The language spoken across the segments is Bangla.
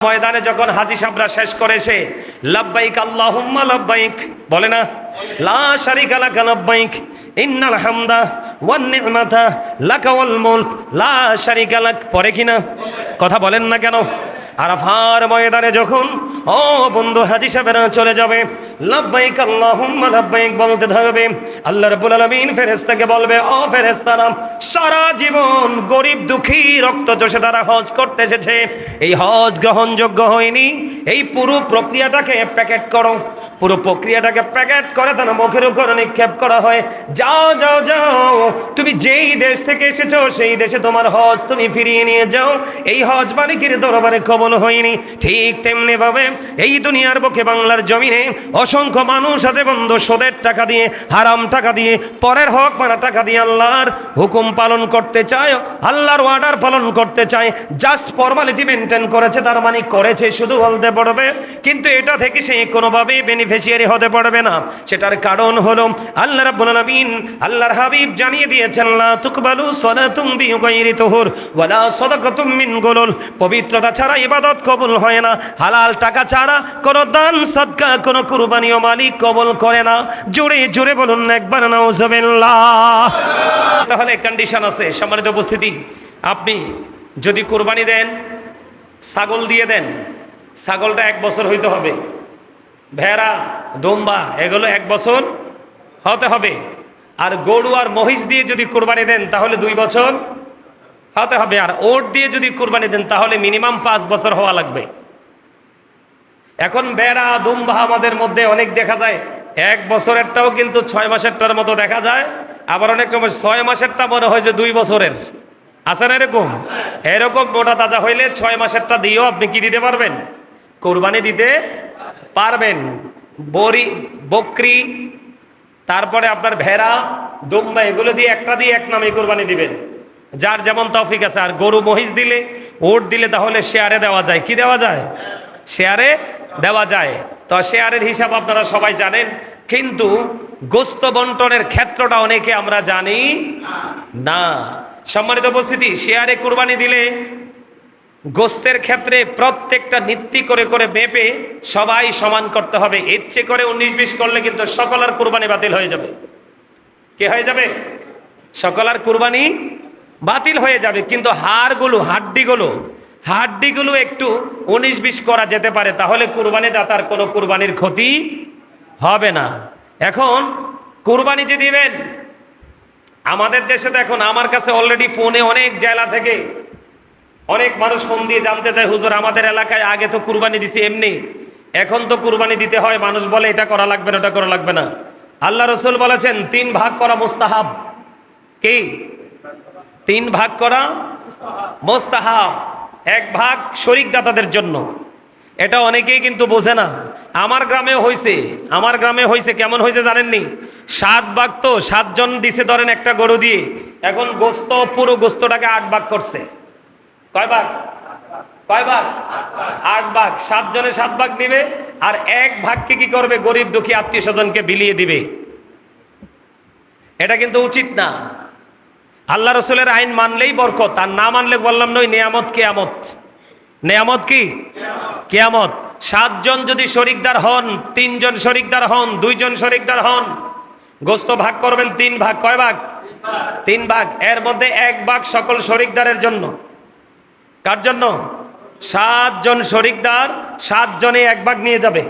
ময়দানে যখন হাজী সাহেবরা শেষ করেছে লাব্বাইক আল্লাহুম্মা লাব্বাইক বলে না, লা শারিকা লাকা লাব্বাইক ইন্নাল হামদা ওয়ান নি'মাতা লাকা ওয়াল মুলক লা শারিকা লাক, পরে কিনা কথা বলেন না কেন? আরাফার ময়দানে যখন ও বন্ধু হাজী সাহেবরা চলে যাবে লাব্বাইক আল্লাহুম্মা লাব্বাইক বলতে থাকবে, আল্লাহ রাব্বুল আলামিন ফেরেশতাকে বলবে, ও ফেরেশতারা, সারা জীবন গরিব দুঃখী রক্তচোষে তারা হজ করতে এসেছে, এই হজ গ্রহণযোগ্য হয়নি, এই পুরো প্রক্রিয়াটাকে প্যাকেট করো। পুরো প্রক্রিয়াটাকে প্যাকেট করে তারা মুখের উপর নিক্ষেপ করা হয়, যাও যাও যাও, তুমি যেই দেশ থেকে এসেছো সেই দেশে তোমার হজ তুমি ফিরিয়ে নিয়ে যাও, এই হজ মালিকের দরবারে কবুল হয়নি। ঠিক তেমনি ভাবে এই দুনিয়ার বুকে বাংলার জমিনে অসংখ্য মানুষ আছে বন্ধু, সুদের টাকা দিয়ে, হারাম টাকা দিয়ে, পরের হক মারা টাকা দিয়ে আল্লাহর হুকুম পালন করতে চায়, আল্লাহর অর্ডার পালন করতে চায়, জাস্ট ফর্মালিটি মেনটেন করেছে, তার মানে করেছে শুধু বলতে পারবে, কিন্তু এটা থেকে সে কোনোভাবেই বেনিফিশিয়ারি হতে পারবে না। সেটার কারণ হলো আল্লাহ রাব্বুল আলামিন, আল্লাহর হাবিব জানিয়ে দিয়েছেন, লা তুকবালু সালাতুম বিগাইরি তুহুর ওয়ালা সাদাকাতুম মিন গুলুল, পবিত্রতা ছাড়া ইবাদত কবুল হয় না, হালাল টাকা ছাড়া কোনো দান সাদকা কোনো কুরবানিও মালিক কবুল করে না। জোরে জোরে বলুন একবার নাউজুবিল্লাহ। তাহলে কন্ডিশন আছে সম্মানিত উপস্থিতি, আপনি যদি কুরবানি দেন, ছাগল দিয়ে দেন, ছাগলটা 1 বছর হইতে হবে, ভেড়া দুম্বা এগুলো 1 বছর হতে হবে, আর গরু আর মহিষ দিয়ে যদি কুরবানি দেন তাহলে 2 বছর হতে হবে, আর ওট দিয়ে যদি কুরবানি দেন তাহলে মিনিমাম 5 বছর হওয়া লাগবে। এখন ভেড়া দুম্বা আমাদের মধ্যে অনেক দেখা যায়, 1 বছরেরটাও কিন্তু 6 মাসেরটার মতো দেখা যায়, আবার অনেক সময় 6 মাসেরটা মনে হয় যে 2 বছরের। আছে না এরকম? এরকম মোটা তাজা হইলে 6 মাসেরটা দিয়েও আপনি কি দিতে পারবেন? কোরবানি দিতে পারবেন। বকরি, তারপরে আপনার ভেড়া দুম্বা এগুলো দিয়ে একটা দিয়ে এক নামে কোরবানি দিবেন, যার যেমন তৌফিক আছে। আর গরু মহিষ দিলে, ওট দিলে তাহলে শেয়ারে দেওয়া যায়। কি দেওয়া যায়? শেয়ারে দেওয়া যায়। তো শেয়ারের হিসাব আপনারা সবাই জানেন, কিন্তু গোস্ত বন্টনের ক্ষেত্রটা অনেকে আমরা জানি না। সম্মানিত উপস্থিতি, শেয়ারে কুরবানি দিলে গোস্তের ক্ষেত্রে প্রত্যেকটা নীতি করে করে মেপে সবাই সমান করতে হবে। ইচ্ছে করে 19-20 করলে কিন্তু সকলের কুরবানি বাতিল হয়ে যাবে। কে হয়ে যাবে? সকলের কুরবানি বাতিল হয়ে যাবে। কিন্তু হাড্ডিগুলো একটু 19-20 করা যেতে পারে, তাহলে কুরবানি দাতার কোনো কুরবানির ক্ষতি হবে না। এখন কুরবানি যে দিবেন, আমাদের দেশে দেখুন, আমার কাছে অলরেডি ফোনে অনেক জেলা থেকে অনেক মানুষ ফোন দিয়ে জানতে চায়, হুজুর আমাদের এলাকায় আগে তো কুরবানি দিছি এমনি, এখন তো কুরবানি দিতে হয়, মানুষ বলে এটা করা লাগবে না, ওটা করা লাগবে না। আল্লাহ রসুল বলেছেন 3 ভাগ করা মুস্তাহাব। কি? 3 ভাগ করা মুস্তাহাব, 1 ভাগ শরীক দাতাদের জন্য। এটা অনেকেই কিন্তু বোঝে না। আমার গ্রামে হয়েছে কেমন হয়েছে জানেননি? 7 ভাগ, তো 7 জন দিছে ধরেন একটা গরু দিয়ে, এখন গোস্ত পুরো গোস্তটাকে 8 ভাগ করছে। কয় ভাগ? 8 ভাগ। 7 জনে 7 ভাগ দিবে, আর 1 ভাগকে কি করবে? গরিব দুঃখী আত্মীয় স্বজনকে বিলিয়ে দিবে। এটা কিন্তু উচিত না। আল্লাহ রসুলের আইন মানলেই বরকত, আর না মানলে বললাম নয় নেয়ামত কিয়ামত। নেয়ামত কি? কিয়ামত। 7 জন যদি শরিকদার হন, 3 জন শরিকদার হন, 2 জন শরিকদার হন, গোস্ত ভাগ করবেন 3 ভাগ। কয় ভাগ? 3 ভাগ। এর মধ্যে 1 ভাগ সকল শরিকদারের জন্য। কার জন্য? 7 জন শরিকদার, 7 জনে 1 ভাগ নিয়ে যাবে।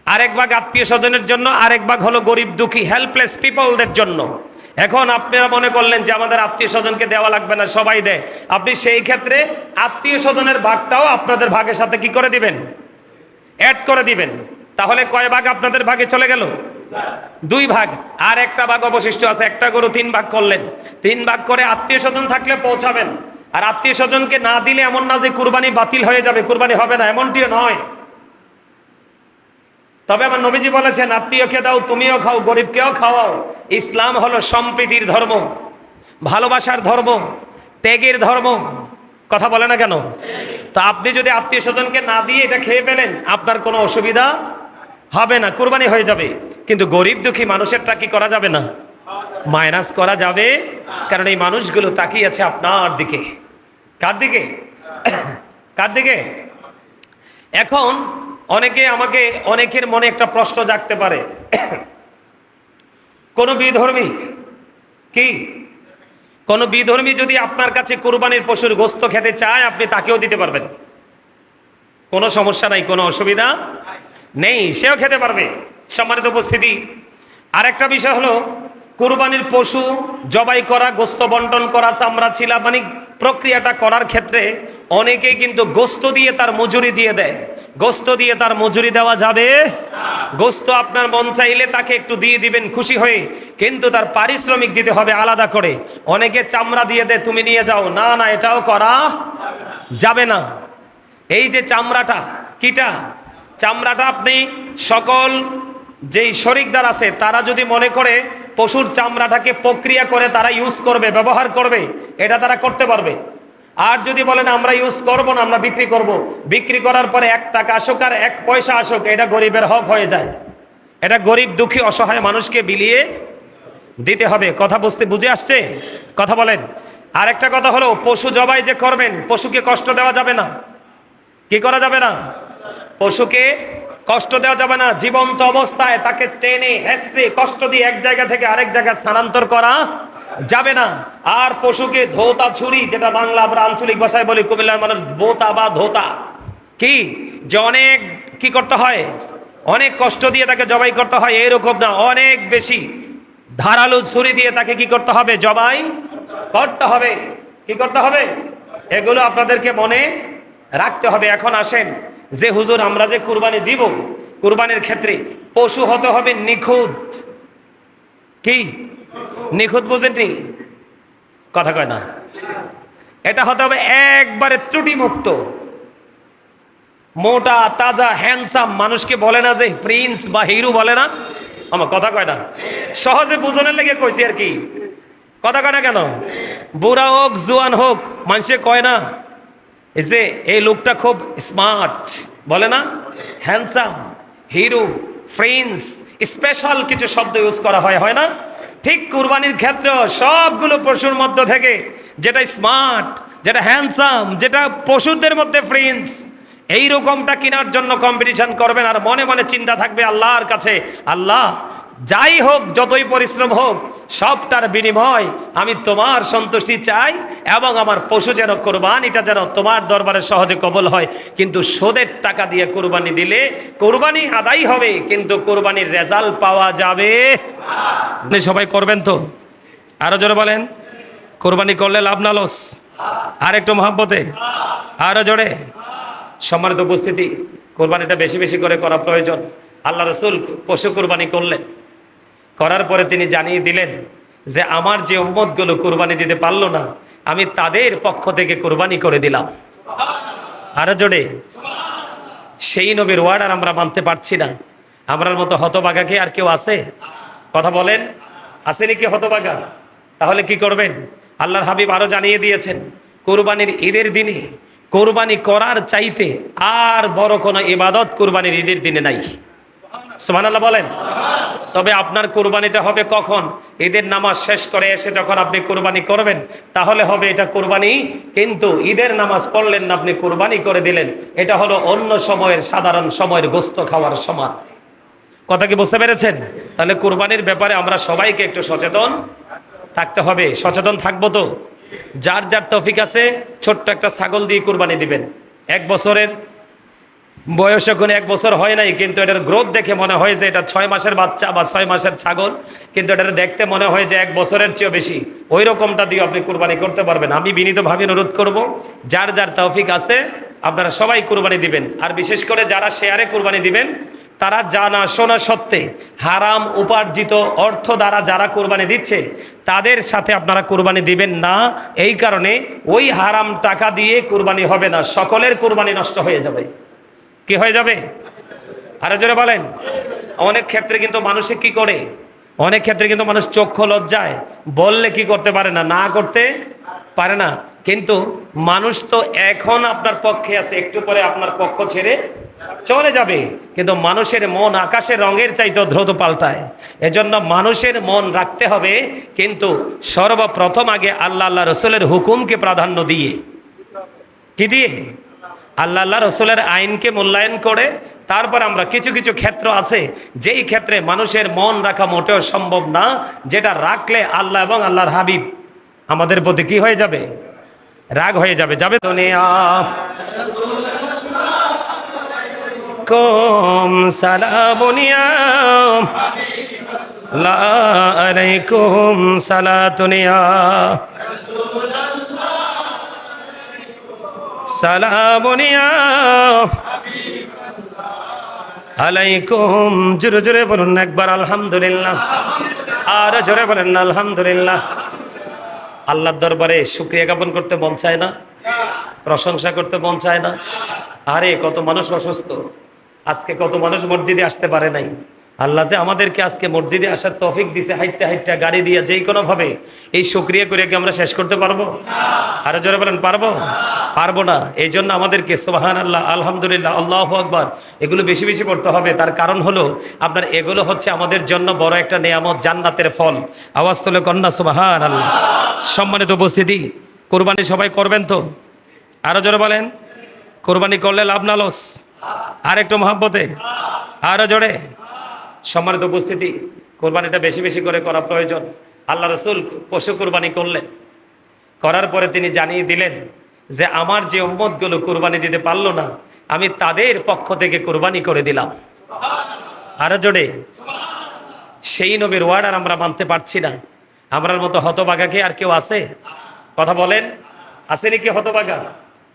আরেক ভাগ আত্মীয় স্বজনের জন্য, আরেক ভাগ হলো গরিব দুঃখী হেল্পলেস পিপলদের জন্য। এখন আপনারা মনে করলেন যে আমাদের আত্মীয় স্বজনকে দেওয়া লাগবে না, সবাই দেয়। আপনি সেই ক্ষেত্রে আত্মীয় স্বজনের ভাগটাও আপনাদের ভাগের সাথে কি করে দিবেন? অ্যাড করে দিবেন। তাহলে কয় ভাগ আপনাদের ভাগে চলে গেল? 2 ভাগ। আর একটা ভাগ অবশিষ্ট আছে। একটা গরু 3 ভাগ করলেন, 3 ভাগ করে আত্মীয় স্বজন থাকলে পৌঁছাবেন। আর আত্মীয় স্বজনকে না দিলে এমন না যে কুরবানি বাতিল হয়ে যাবে, কুরবানি হবে না, এমনটিও নয়। তবে আমার নবীজি বলেছেন, আত্মীয়কে দাও, তুমিও খাও, গরিবকেও খাওয়াও। ইসলাম হলো সম্প্রীতির ধর্ম, ভালোবাসার ধর্ম, ত্যাগের ধর্ম। কথা বলে না কেন? তো আপনি যদি আত্মীয় স্বজনকে না দিয়ে এটা খেয়ে ফেলেন, আপনার কোনো অসুবিধা হবে না, কুরবানি হয়ে যাবে। কিন্তু গরিব দুঃখী মানুষেরটা কি করা যাবে না? মাইনাস করা যাবে, কারণ এই মানুষগুলো তাকিয়ে আছে আপনার দিকে। কার দিকে? কার দিকে? এখন অনেকের মনে একটা প্রশ্ন জাগতে পারে, কোন বিধর্মী যদি আপনার কাছে কুরবানির পশুর গোশত খেতে চায়, আপনি তাকেও দিতে পারবেন, কোনো সমস্যা নাই, কোনো অসুবিধা নেই, সেও খেতে পারবে। সম্মানিত উপস্থিতি, আরেকটা বিষয় হলো, কুরবানির পশু জবাই করা, গোশত বন্টন করা, চামড়া ছিলা, মানে প্রক্রিয়াটা করার ক্ষেত্রে অনেকেই কিন্তু গোশত দিয়ে তার মজুরি দিয়ে দেয়। গোশত দিয়ে তার মজুরি দেওয়া যাবে? গোশত আপনার মন চাইলে তাকে একটু দিয়ে দিবেন খুশি হয়ে, কিন্তু তার পারিশ্রমিক দিতে হবে আলাদা করে। অনেকে চামড়া দিয়ে দেয়, তুমি নিয়ে যাও, না না, এটাও করা যাবে না। এই যে চামড়াটা, চামড়াটা আপনি সকল যেই শরিকদার আছে তারা যদি মনে করে পশুর চামড়াটাকে প্রক্রিয়া করে তারা ইউজ করবে, ব্যবহার করবে, এটা তারা করতে পারবে। আর যদি বলেন আমরা ইউজ করব না, আমরা বিক্রি করব, বিক্রি করার পরে 1 টাকা আসুক আর 1 পয়সা আসুক, এটা গরিবের হক হয়ে যায়। এটা গরিব দুঃখী অসহায় মানুষকে বিলিয়ে দিতে হবে। কথা বুঝে আসছে? কথা বলেন। আর একটা কথা হলো, পশু জবাই যে করবেন, পশুকে কষ্ট দেওয়া যাবে না। কি করা যাবে না? পশুকে কষ্ট দেওয়া যাবে না। জীবন্ত অবস্থায় তাকে টেনে হেঁচড়ে কষ্ট দিয়ে এক জায়গা থেকে আরেক জায়গায় স্থানান্তর করা যাবে না। আর পশুকে ধোতা ছুরি, যেটা বাংলা আমরা আঞ্চলিক ভাষায় বলি, কুমিল্লার মানুষ বোতা বা ধোতা, কি যে অনেক কি করতে হয়, অনেক কষ্ট দিয়ে তাকে জবাই করতে হয়, এরকম না, অনেক বেশি ধারালো ছুরি দিয়ে তাকে কি করতে হবে, জবাই করতে হবে। কি করতে হবে? এগুলো আপনাদেরকে মনে রাখতে হবে। এখন আসেন, যে হুজুর আমরা যে কুরবানি দিব, কুরবানির ক্ষেত্রে পশু হতে হবে নিখুঁত। কি নিখুঁত বুঝেননি? কথা কয় না। এটা হতে হবে একবারে ত্রুটিমুক্ত, মোটা তাজা হ্যান্ডসাম। মানুষকে বলে না যে প্রিন্স বা হিরো, বলে না? আমার কথা কয় না, সহজে বুঝনের লেগে কইছি আর কি। কথা কয় না কেন? বুড়া হোক জোয়ান হোক, মানুষে কয় না এই যে এই লোকটা খুব স্মার্ট, বলে না? হ্যান্ডসাম, হিরো, প্রিন্স, স্পেশাল কিছু শব্দ ইউজ করা হয় না? ঠিক কুরবানির ক্ষেত্রে সবগুলো পশুর মধ্যে থেকে যেটা স্মার্ট, যেটা হ্যান্ডসাম, যেটা পশুদের মধ্যে প্রিন্স, এই রকমটা কেনার জন্য কম্পিটিশন করবেন। আর মনে মনে চিন্তা থাকবে আল্লাহর কাছে, আল্লাহ যাই হোক, যতই পরিশ্রম হোক, সবটার বিনিময় আমি তোমার সন্তুষ্টি চাই, এবং আমার পশু যেন কোরবানিটা যেন তোমার দরবারে সহজে কবুল হয়। কিন্তু সুদের টাকা দিয়ে কোরবানি দিলে কোরবানি আদায় হবে, কিন্তু কোরবানির রেজাল্ট পাওয়া যাবে। আপনি সবাই করবেন তো? আরো জোরে বলেন, কোরবানি করলে লাভ না লস? আর একটু মহাব্বতে, আরো জোরে। সম্মানিত উপস্থিতি, কোরবানিটা বেশি বেশি করে করা প্রয়োজন। আল্লাহ রসুল পশু কোরবানি করলেন, করার পরে তিনি জানিয়ে দিলেন যে আমার যে উম্মতগুলো কোরবানি দিতে পারলো না, আমি তাদের পক্ষ থেকে কোরবানি করে দিলাম। আরো জোরে। সেই নবীর ওয়ার্ড আর আমরা মানতে পারছি না। আমরার মতো হতভাগা কি আর কেউ আছে? কথা বলেন, আসেনি কি হতভাগা? তাহলে কি করবেন? আল্লাহর হাবিব আরো জানিয়ে দিয়েছেন, কোরবানির ঈদের দিনে কোরবানি করার চাইতে আর বড় কোনো ইবাদত কোরবানির ঈদের দিনে নাই। সুবহানাল্লাহ বলেন। তবে আপনার কোরবানিটা হবে কখন? ঈদের নামাজ শেষ করে এসে যখন আপনি কোরবানি করবেন, তাহলে হবে এটা কোরবানি। কিন্তু ঈদের নামাজ পড়লেন না, আপনি কোরবানি করে দিলেন, এটা হলো অন্য সময়ের সাধারণ সময়ের গোশত খাওয়ার সমান। কথা কি বুঝতে পেরেছেন? তাহলে কোরবানির ব্যাপারে আমরা সবাইকে একটু সচেতন থাকতে হবে। সচেতন থাকবো তো? যার যার তৌফিক আছে ছোট্ট একটা ছাগল দিয়ে কোরবানি দিবেন। 1 বছরের বয়স, এখন 1 বছর হয় নাই, কিন্তু এটার গ্রোথ দেখে মনে হয় যে এটা 6 মাসের বাচ্চা বা 6 মাসের ছাগল, কিন্তু এটা দেখতে মনে হয় যে 1 বছরের চেয়েও বেশি। ওই রকমটা দিয়ে আপনি কোরবানি করতে পারবেন। আমি বিনীতভাবে অনুরোধ করব, যার যার তৌফিক আছে আপনারা সবাই কোরবানি দিবেন। আর বিশেষ করে যারা শেয়ারে কোরবানি দিবেন, তারা জানা শোনা সত্ত্বে হারাম উপার্জিত অর্থ দ্বারা যারা কোরবানি দিচ্ছে, তাদের সাথে আপনারা কোরবানি দিবেন না। এই কারণে ওই হারাম টাকা দিয়ে কোরবানি হবে না, সকলের কোরবানি নষ্ট হয়ে যাবে। কি হয়ে যাবে? আরো জোরে বলেন। অনেক ক্ষেত্রে কিন্তু মানুষে কি করে, অনেক ক্ষেত্রে কিন্তু মানুষ চক্ষু লজ্জায় বললে কি করতে পারে না, না করতে পারে না। কিন্তু মানুষ তো এখন আপনার পক্ষে আছে, একটু পরে আপনার পক্ষ ছেড়ে চলে যাবে। কিন্তু মানুষের মন আকাশের রঙের চাইতে দ্রুত পাল্টায়। এজন্য মানুষের মন রাখতে হবে, কিন্তু সর্বপ্রথম আগে আল্লাহ রসুলের হুকুমকে প্রাধান্য দিয়ে। কি দিয়ে? আল্লাহ রসুলের আইনকে মূল্যায়ন করে তারপর আমরা কিছু কিছু ক্ষেত্র আছে যেই ক্ষেত্রে মানুষের মন রাখা মোটেও সম্ভব না, যেটা রাখলে আল্লাহ এবং আল্লাহর হাবিব আমাদের প্রতি কি হয়ে যাবে? রাগ হয়ে যাবে। যাবে দুনিয়া কুম সালামুনিয়া লা আলাইকুম সালাতুনিয়া সালামুনিয়া আলাইকুম। জোরে জোরে বলুন একবার আলহামদুলিল্লাহ, আর জোরে বলেন আলহামদুলিল্লাহ। আল্লাহর দরবারে শুকরিয়া জ্ঞাপন করতে মন চায় না? প্রশংসা করতে মন চায় না? আরে কত মানুষ অসুস্থ, আজকে কত মানুষ মসজিদে আসতে পারে নাই। আল্লাহ যে আমাদেরকে আজকে মসজিদে আসার তৌফিক দিছে, হাইট্টা হাইট্টা গাড়ি দিয়ে যেই কোনো ভাবে, এই শুকরিয়া করে কি আমরা শেষ করতে পারবো? আরো জোরে বলেন পারবো? পারবো না। এই জন্য আমাদেরকে সুবহানাল্লাহ, আলহামদুলিল্লাহ, আল্লাহু আকবার এগুলো বেশি বেশি পড়তে হবে। তার কারণ হলো আপনার এগুলো হচ্ছে আমাদের জন্য বড় একটা নেয়ামত, জান্নাতের ফল। আওয়াজ তুলে কন্যা সুবহানাল্লাহ। সম্মানিত উপস্থিতি, কোরবানি সবাই করবেন তো? আরো জোরে বলেন, কোরবানি করলে লাভ না লস? আর একটু মহব্বতে, আরো জোরে। সম্মানিত উপস্থিতি, কোরবানিটা বেশি বেশি করে করা প্রয়োজন। আল্লাহ রসুল পশু কোরবানি করলেন, করার পরে তিনি জানিয়ে দিলেন যে আমার যে উম্মতগুলো কোরবানি দিতে পারলো না, আমি তাদের পক্ষ থেকে কোরবানি করে দিলাম। আরো জোরে। সেই নবীর ওয়ার্ড আর আমরা মানতে পারছি না। আমরার মতো হতভাগা কি আর কেউ আছে? কথা বলেন, আসেনি কি হতভাগা?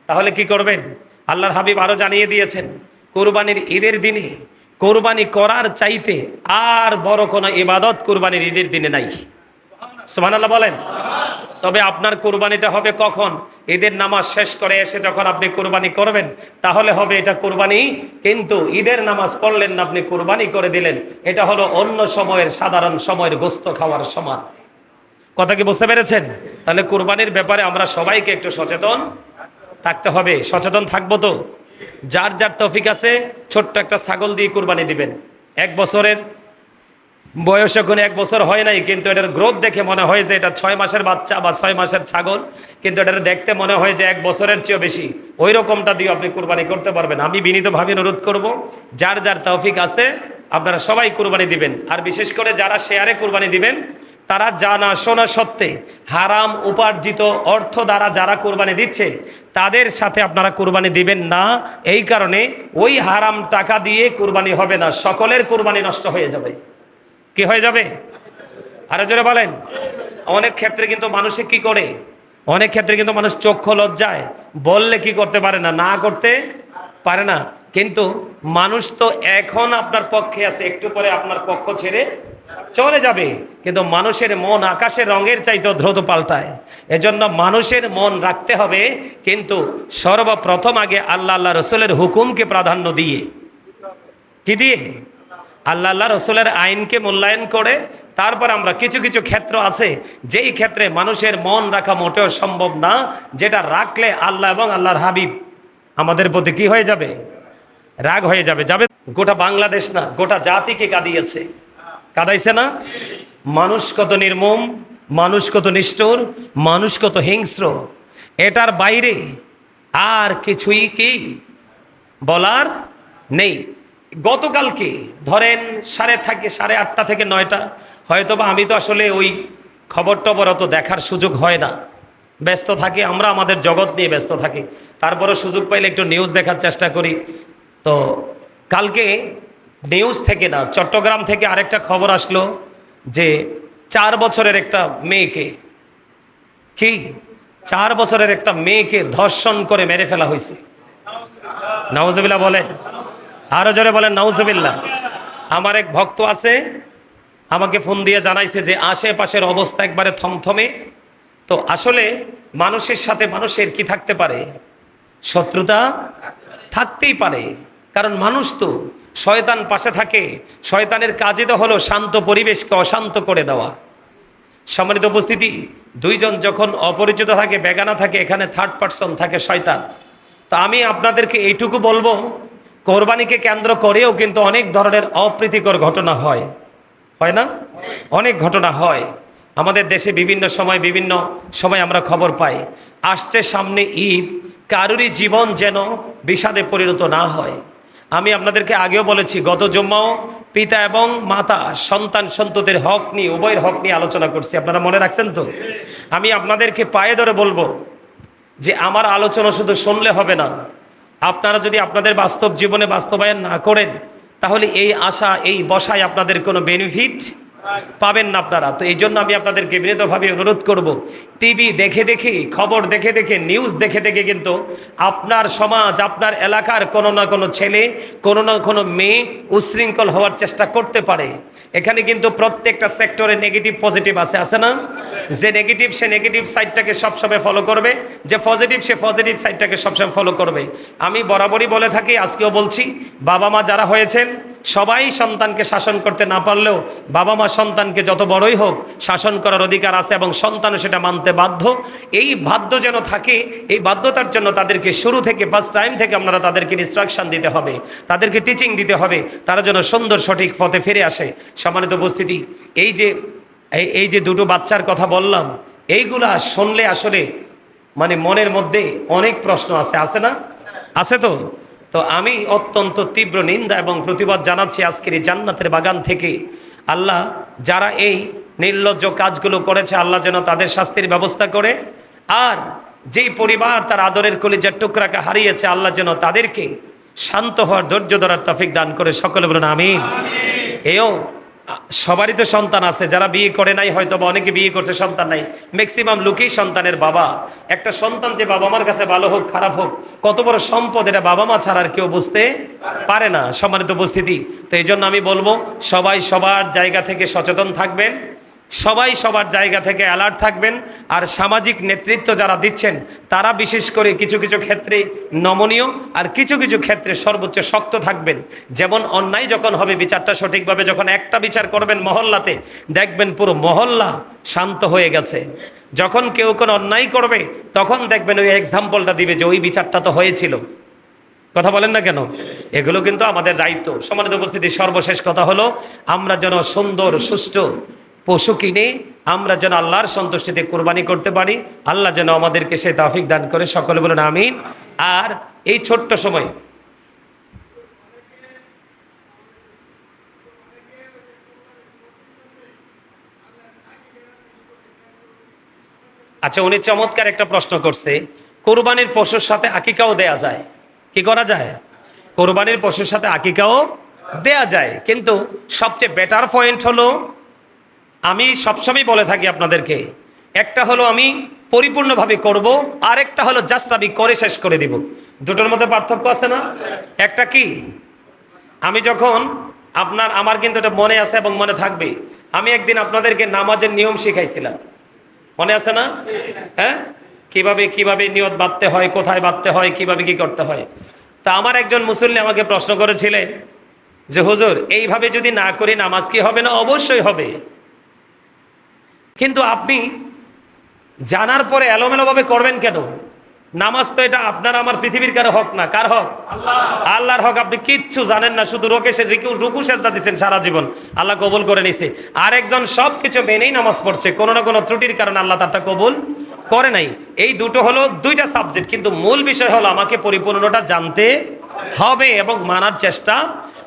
তাহলে কি করবেন? আল্লাহর হাবিব আরো জানিয়ে দিয়েছেন, কোরবানির ঈদের দিনে কোরবানি করার চাইতে আর বড় কোনো ইবাদত কোরবানির ঈদের দিনে নাই। সুবহানাল্লাহ বলেন। তবে আপনার কোরবানিটা হবে কখন? ঈদের নামাজ শেষ করে এসে যখন আপনি কোরবানি করবেন, তাহলে হবে এটা কোরবানি। কিন্তু ঈদের নামাজ পড়লেন না, আপনি কোরবানি করে দিলেন, এটা হলো অন্য সময়ের সাধারণ সময়ের গোস্ত খাওয়ার সমান। কথা কি বুঝতে পেরেছেন? তাহলে কোরবানির ব্যাপারে আমরা সবাইকে একটু সচেতন থাকতে হবে। সচেতন থাকবো তো? যার যার তৌফিক আছে ছোট্ট একটা ছাগল দিয়ে কোরবানি দিবেন। 1 বছরের বয়স এখন 1 বছর হয় নাই, কিন্তু এটার গ্রোথ দেখে মনে হয় যে এটা 6 মাসের বাচ্চা বা 6 মাসের ছাগল, কিন্তু এটা দেখতে মনে হয় যে 1 বছরের চেয়েও বেশি। ওই রকমটা দিয়ে আপনি কোরবানি করতে পারবেন। আমি বিনীতভাবে অনুরোধ করব, যার যার তৌফিক আছে আপনারা সবাই কোরবানি দিবেন। আর বিশেষ করে যারা শেয়ারে কোরবানি দিবেন, তারা জানা শোনা সত্ত্বে হারাম উপার্জিত অর্থ দ্বারা যারা কোরবানি দিচ্ছে, তাদের সাথে আপনারা কোরবানি দিবেন না। এই কারণে ওই হারাম টাকা দিয়ে কোরবানি হবে না, সকলের কোরবানি নষ্ট হয়ে যাবে। কি হয়ে যাবে? আরো জোরে বলেন। অনেক ক্ষেত্রে কিন্তু মানুষে কি করে, অনেক ক্ষেত্রে কিন্তু মানুষ চক্ষু লজ্জায় বললে কি করতে পারে না, না করতে পারে না। কিন্তু মানুষ তো এখন আপনার পক্ষে আছে, একটু পরে আপনার পক্ষ ছেড়ে চলে যাবে। কিন্তু মানুষের মন আকাশের রঙের চাইতে দ্রুত পাল্টায়। এজন্য মানুষের মন রাখতে হবে, কিন্তু সর্বপ্রথম আগে আল্লাহ রসুলের হুকুমকে প্রাধান্য দিয়ে, কি দিয়ে? আল্লাহ রসুলের আইনকে মূল্যায়ন করে তারপর আমরা কিছু কিছু ক্ষেত্র আছে যেই ক্ষেত্রে মানুষের মন রাখা মোটেও সম্ভব না, যেটা রাখলে আল্লাহ এবং আল্লাহর হাবিব আমাদের প্রতি কি হয়ে যাবে? রাগ হয়ে যাবে। যাবে। গোটা বাংলাদেশ না, গোটা জাতিকে কাঁদিয়েছে, কাঁদাইছে না? মানুষ কত নির্মম, মানুষ কত নিষ্ঠুর, মানুষ কত হিংস্র, এটার বাইরে আর কিছুই কি বলার নেই। গতকালকে ধরেন 8:30 থেকে 9টা, হয়তোবা আমি তো আসলে ওই খবর টবর অত দেখার সুযোগ হয় না, ব্যস্ত থাকি, আমরা আমাদের জগৎ নিয়ে ব্যস্ত থাকি। তারপরে সুযোগ পাইলে একটু নিউজ দেখার চেষ্টা করি। তো কালকে নিউজ থেকে না, চট্টগ্রাম থেকে আরেকটা খবর আসলো যে 4 বছরের একটা মেয়েকে, কি 4 বছরের একটা মেয়েকে ধর্ষণ করে মেরে ফেলা হয়েছে। নাউজুবিল্লাহ বলেন, আরো জোরে বলেন নাউজুবিল্লাহ। আমার এক ভক্ত আছে, আমাকে ফোন দিয়ে জানাইছে যে আশেপাশের অবস্থা একবারে থমথমে। তো আসলে মানুষের সাথে মানুষের কি থাকতে পারে? শত্রুতা থাকতেই পারে, কারণ মানুষ তো, শয়তান পাশে থাকে। শয়তানের কাজই তো হলো শান্ত পরিবেশকে অশান্ত করে দেওয়া। সম্মানিত উপস্থিতি, দুইজন যখন অপরিচিত থাকে, বেগানা থাকে, এখানে থার্ড পার্সন থাকে শয়তান। তো আমি আপনাদেরকে এইটুকু বলবো, কোরবানিকে কেন্দ্র করেও কিন্তু অনেক ধরনের অপ্রীতিকর ঘটনা হয়, হয় না? অনেক ঘটনা হয় আমাদের দেশে। বিভিন্ন সময় আমরা খবর পাই, আসছে সামনে ঈদ, কারুরই জীবন যেন বিষাদে পরিণত না হয়। আমি আপনাদেরকে আগেও বলেছি, গত জুম্মাও পিতা এবং মাতা সন্তান সন্ততির হক নিয়ে, উভয়ের হক নিয়ে আলোচনা করছি, আপনারা মনে রাখছেন তো? আমি আপনাদেরকে পায়ে ধরে বলবো যে আমার আলোচনা শুধু শুনলে হবে না, আপনারা যদি আপনাদের বাস্তব জীবনে বাস্তবায়ন না করেন তাহলে এই আশা, এই বসায় আপনাদের কোনো বেনিফিট পাবেন না আপনারা। তো এই জন্য আমি আপনাদেরকে বিনীতভাবে অনুরোধ করব, টিভি দেখে দেখে, খবর দেখে দেখে, নিউজ দেখে দেখে কিন্তু আপনার সমাজ, আপনার এলাকার কোনো না কোনো ছেলে, কোনো না কোনো মেয়ে উশৃঙ্খল হওয়ার চেষ্টা করতে পারে। এখানে কিন্তু প্রত্যেকটা সেক্টরে নেগেটিভ পজিটিভ আছে না? যে নেগেটিভ সে নেগেটিভ সাইডটাকে সবসময় ফলো করবে, যে পজিটিভ সে পজিটিভ সাইডটাকে সবসময় ফলো করবে। আমি বরাবরই বলে থাকি, আজকেও বলছি, বাবা মা যারা হয়েছেন সবাই সন্তানকে শাসন করতে না পারলেও বাবা মা সন্তানকে যত বড়ই হোক শাসন করার অধিকার আছে এবং সন্তানও সেটা মানতে বাধ্য। এই বাধ্য যেন থাকে, এই বাধ্যতার জন্য তাদেরকে শুরু থেকে, ফার্স্ট টাইম থেকে আপনারা তাদেরকে ইনস্ট্রাকশন দিতে হবে, তাদেরকে টিচিং দিতে হবে, তারা যেন সুন্দর সঠিক পথে ফিরে আসে। সম্মানিত উপস্থিতি, এই যে দুটো বাচ্চার কথা বললাম, এইগুলা শুনলে আসলে মানে মনের মধ্যে অনেক প্রশ্ন আছে না? আছে তো? তো আমি অত্যন্ত তীব্র নিন্দা এবং প্রতিবাদ জানাচ্ছি আজকের এই জান্নাতের বাগান থেকে। আল্লাহ যারা এই নির্লজ্জ কাজগুলো করেছে, আল্লাহ যেন তাদের শাস্তির ব্যবস্থা করে, আর যেই পরিবার তার আদরের কলিজার টুকরাকে হারিয়েছে, আল্লাহ যেন তাদেরকে শান্ত হওয়ার, ধৈর্য ধরার তৌফিক দান করে। সকলে বলুন আমিন। এও সবারই তো সন্তান আছে, যারা বিয়ে করে নাই, হয়তো বা অনেকে বিয়ে করছে সন্তান নাই, ম্যাক্সিমাম লোকই সন্তানের বাবা। একটা সন্তান যে বাবা মার কাছে ভালো হোক খারাপ হোক, কত বড় সম্পদ, এটা বাবা মা ছাড়া আর কেউ বুঝতে পারে না। সম্মানিত উপস্থিতি, তো এই জন্য আমি বলবো, সবাই সবার জায়গা থেকে সচেতন থাকবেন, সবাই সবার জায়গা থেকে অ্যালার্ট থাকবেন। আর সামাজিক নেতৃত্ব যারা দিচ্ছেন তারা বিশেষ করে কিছু কিছু ক্ষেত্রে নমনীয়, আর কিছু কিছু ক্ষেত্রে সর্বোচ্চ শক্ত থাকবেন। যেমন অন্যায় যখন হবে, বিচারটা সঠিকভাবে যখন একটা বিচার করবেন মহল্লাতে, দেখবেন পুরো মহল্লা শান্ত হয়ে গেছে। যখন কেউ কোনো অন্যায় করবে তখন দেখবেন ওই এক্সাম্পলটা দিবে যে ওই বিচারটা তো হয়েছিল। কথা বলেন না কেন? এগুলো কিন্তু আমাদের দায়িত্ব। সম্মানিত উপস্থিতি, সর্বশেষ কথা হলো, আমরা যেন সুন্দর সুষ্ঠু পশু কিনে আমরা যেন আল্লাহর সন্তুষ্টিতে কোরবানি করতে পারি। আল্লাহ যেন আমাদেরকে সেই তৌফিক দান করে। সকলে বলুন আমিন। আর এই ছোট্ট সময় আচ্ছা, উনি চমৎকার একটা প্রশ্ন করছে, কোরবানির পশুর সাথে আকিকাও দেয়া যায়? কি করা যায়? কোরবানির পশুর সাথে আকিকাও দেয়া যায়, কিন্তু সবচেয়ে বেটার পয়েন্ট হলো, আমি সবসময় বলে থাকি আপনাদেরকে, একটা হলো আমি পরিপূর্ণভাবে করব, আর একটা হলো জাস্ট আমি করে শেষ করে দিব। দুটোর মধ্যে পার্থক্য আছে না? একটা কি, আমি যখন আমার কিন্তু এটা মনে আছে এবং মনে থাকবে, আমি একদিন আপনাদেরকে নামাজের নিয়ম শিখাইছিলাম, মনে আছে না? হ্যাঁ, কিভাবে কিভাবে নিয়ত বাঁধতে হয়, কোথায় বাঁধতে হয়, কিভাবে কি করতে হয়। তা আমার একজন মুসল্লি আমাকে প্রশ্ন করেছিলেন যে হুজুর, এইভাবে যদি না করি নামাজ কি হবে না? অবশ্যই হবে, কিন্তু আপনি জানার পরে এলোমেলোভাবে করবেন কেন? নামাজ তো এটা আপনার আমার পৃথিবীর কারো হক না। কার হক? আল্লাহর হক। আপনি কিচ্ছু জানেন না, শুধু রুকু সেজদা দিচ্ছেন সারা জীবন, আল্লাহ কবুল করে নিছে। আরেকজন সবকিছু মেনেই নামাজ পড়ছে, কোনো না কোনো ত্রুটির কারণে আল্লাহ তারটা কবুল করে নাই। এই দুটো হলো দুইটা সাবজেক্ট, কিন্তু মূল বিষয় হলো আমাকে পরিপূর্ণটা জানতে হবে এবং মানার চেষ্টা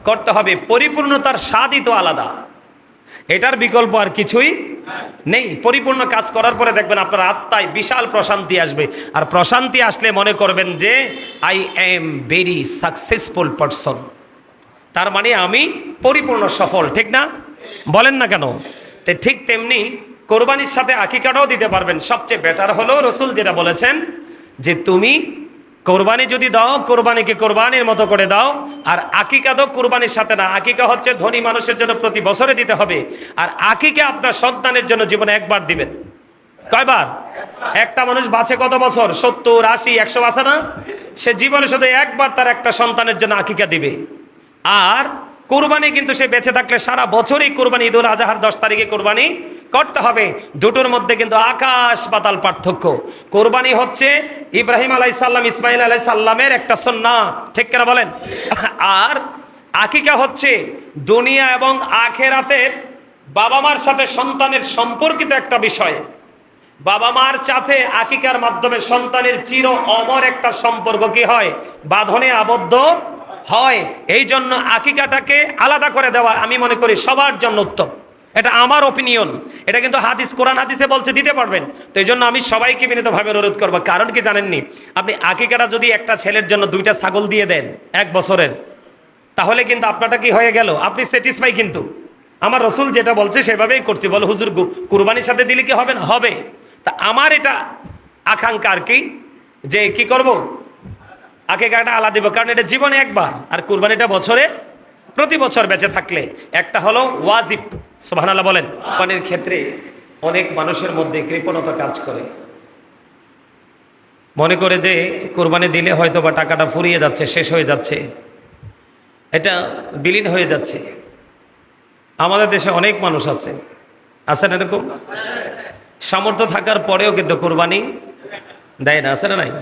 করতে হবে। পরিপূর্ণতার স্বাদই তো আলাদা, এটার বিকল্প আর কিছুই নেই। পরিপূর্ণ কাজ করার পরে দেখবেন আপনার আত্মায় বিশাল প্রশান্তি আসবে, আর প্রশান্তি আসলে মনে করবেন যে I am very successful person, তার মানে আমি পরিপূর্ণ সফল। ঠিক না? বলেন না কেন? তো ঠিক তেমনি কোরবানির সাথে আকিকাটাও দিতে পারবেন। সবচেয়ে বেটার হলো রসুল যেটা বলেছেন যে তুমি কোরবানি যদি দাও, কোরবানিকে কোরবানির মতো করে দাও। আর আকিকা তো কোরবানির সাথে না, আকিকা হচ্ছে ধনী মানুষের জন্য প্রতি বছরে দিতে হবে, আর আকিকা আপনার সন্তানের জন্য জীবনে একবার দিবেন। কয়বার? একটা মানুষ বাঁচে কত বছর? 70, 80, 100 বাঁচে না? সে জীবনে শুধু একবার তার একটা সন্তানের জন্য আকিকা দিবে। আর কোরবানি কিন্তু সে বেঁচে থাকলে সারা বছরই কোরবানি, ঈদুল আজহার 10 তারিখে কোরবানি করতে হবে। দুটোর মধ্যে কিন্তু আকাশ পাতাল পার্থক্য। কোরবানি হচ্ছে ইব্রাহিম আলাইসাল্লাম, ইসমাইল আলাইসাল্লামের একটা সুন্নাত, ঠিক কিনা বলেন? আর আকিকা হচ্ছে দুনিয়া এবং আখেরাতের বাবা মার সাথে সন্তানের সম্পর্কিত একটা বিষয়। বাবা মার সাথে আকিকার মাধ্যমে সন্তানের চির অমর একটা সম্পর্ক কি হয়, বাঁধনে আবদ্ধ হয়। এই জন্য আকিকাটাকে আলাদা করে দেওয়া আমি মনে করি সবার জন্য উত্তম। এটা আমার অপিনিয়ন, এটা কিন্তু হাদিস, কোরআন হাদিসে বলছে দিতে পারবেন। তো এই জন্য আমি সবাইকে বিনীতভাবে অনুরোধ করবো, কারণ কি জানেননি, আপনি আকিকাটা যদি একটা ছেলের জন্য 2টা ছাগল দিয়ে দেন 1 বছরের, তাহলে কিন্তু আপনারটা কি হয়ে গেল, আপনি স্যাটিসফাই। কিন্তু আমার রসুল যেটা বলছে সেভাবেই করছি। বলে হুজুর কুরবানির সাথে দিলে কি হবে না? হবে। তা আমার এটা আকাঙ্ক্ষা আর কি, যে কি করব, আকিকাটা আলাদা দিব, কারণ এটা জীবনে একবার, আর কুরবানিটা বছরে প্রতি বছর বেঁচে থাকলে। একটা হলো ওয়াজিব, সুবহানাল্লাহ বলেন। কুরবানির ক্ষেত্রে অনেক মানুষের মধ্যে কৃপণতা কাজ করে, মনে করে যে কুরবানি দিলে হয়তো বা টাকাটা ফুরিয়ে যাচ্ছে, শেষ হয়ে যাচ্ছে, এটা বিলীন হয়ে যাচ্ছে। আমাদের দেশে অনেক মানুষ আছে, আছেন এরকম, সামর্থ্য থাকার পরেও কিন্তু কুরবানি দেয় না, আছে না নাই?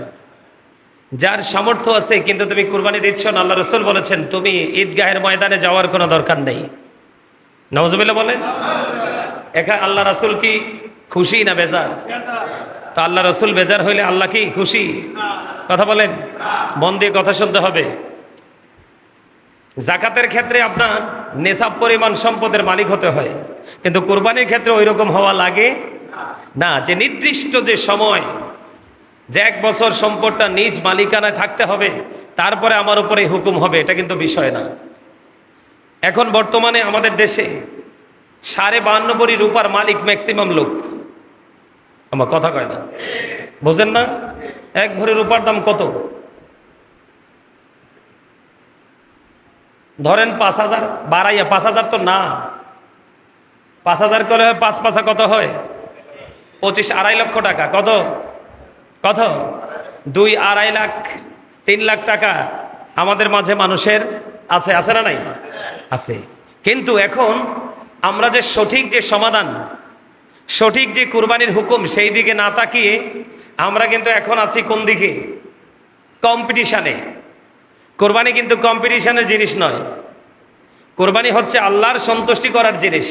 যার সামর্থ্য আছে কিন্তু তুমি কুরবানি দিচ্ছ না, আল্লাহ রসুল বলেছেন তুমি ঈদগাহের ময়দানে যাওয়ার কোনো দরকার নেই। নাউজুবিল্লাহ বলেন। এখানে আল্লাহ রসুল কি খুশি না বেজার? তা আল্লাহ রসুল বেজার হইলে আল্লাহ কি খুশি? কথা বলেন, মন দিয়ে কথা শুনতে হবে। জাকাতের ক্ষেত্রে আপনার নেশাব পরিমাণ সম্পদের মালিক হতে হয়, কিন্তু কুরবানির ক্ষেত্রে ওই রকম হওয়া লাগে না, যে নির্দিষ্ট যে সময়, যে 1 বছর সম্পদটা নিজ মালিকানায় থাকতে হবে, তারপরে আমার উপরে হুকুম হবে, এটা কিন্তু বিষয় না। এখন বর্তমানে আমাদের দেশে 52.5 ভরি রূপার মালিক ম্যাক্সিমাম লোক। আমার কথা কয় না, বোঝেন না? 1 ভরি রূপার দাম কত? ধরেন 5,000, বাড়াইয়া 5,000 তো না, 5,000 করে 5 পাঁচা কত হয়? 25, 2.5 লক্ষ টাকা। কত কত? 2, 2.5 লাখ, 3 লাখ টাকা আমাদের মাঝে মানুষের আছে, আছে না নাই? আছে। কিন্তু এখন আমরা যে সঠিক যে সমাধান, সঠিক যে কুরবানির হুকুম, সেই দিকে না তাকিয়ে আমরা কিন্তু এখন আছি কোন দিকে? কম্পিটিশানে। কোরবানি কিন্তু কম্পিটিশনের জিনিস নয়, কোরবানি হচ্ছে আল্লাহর সন্তুষ্টি করার জিনিস।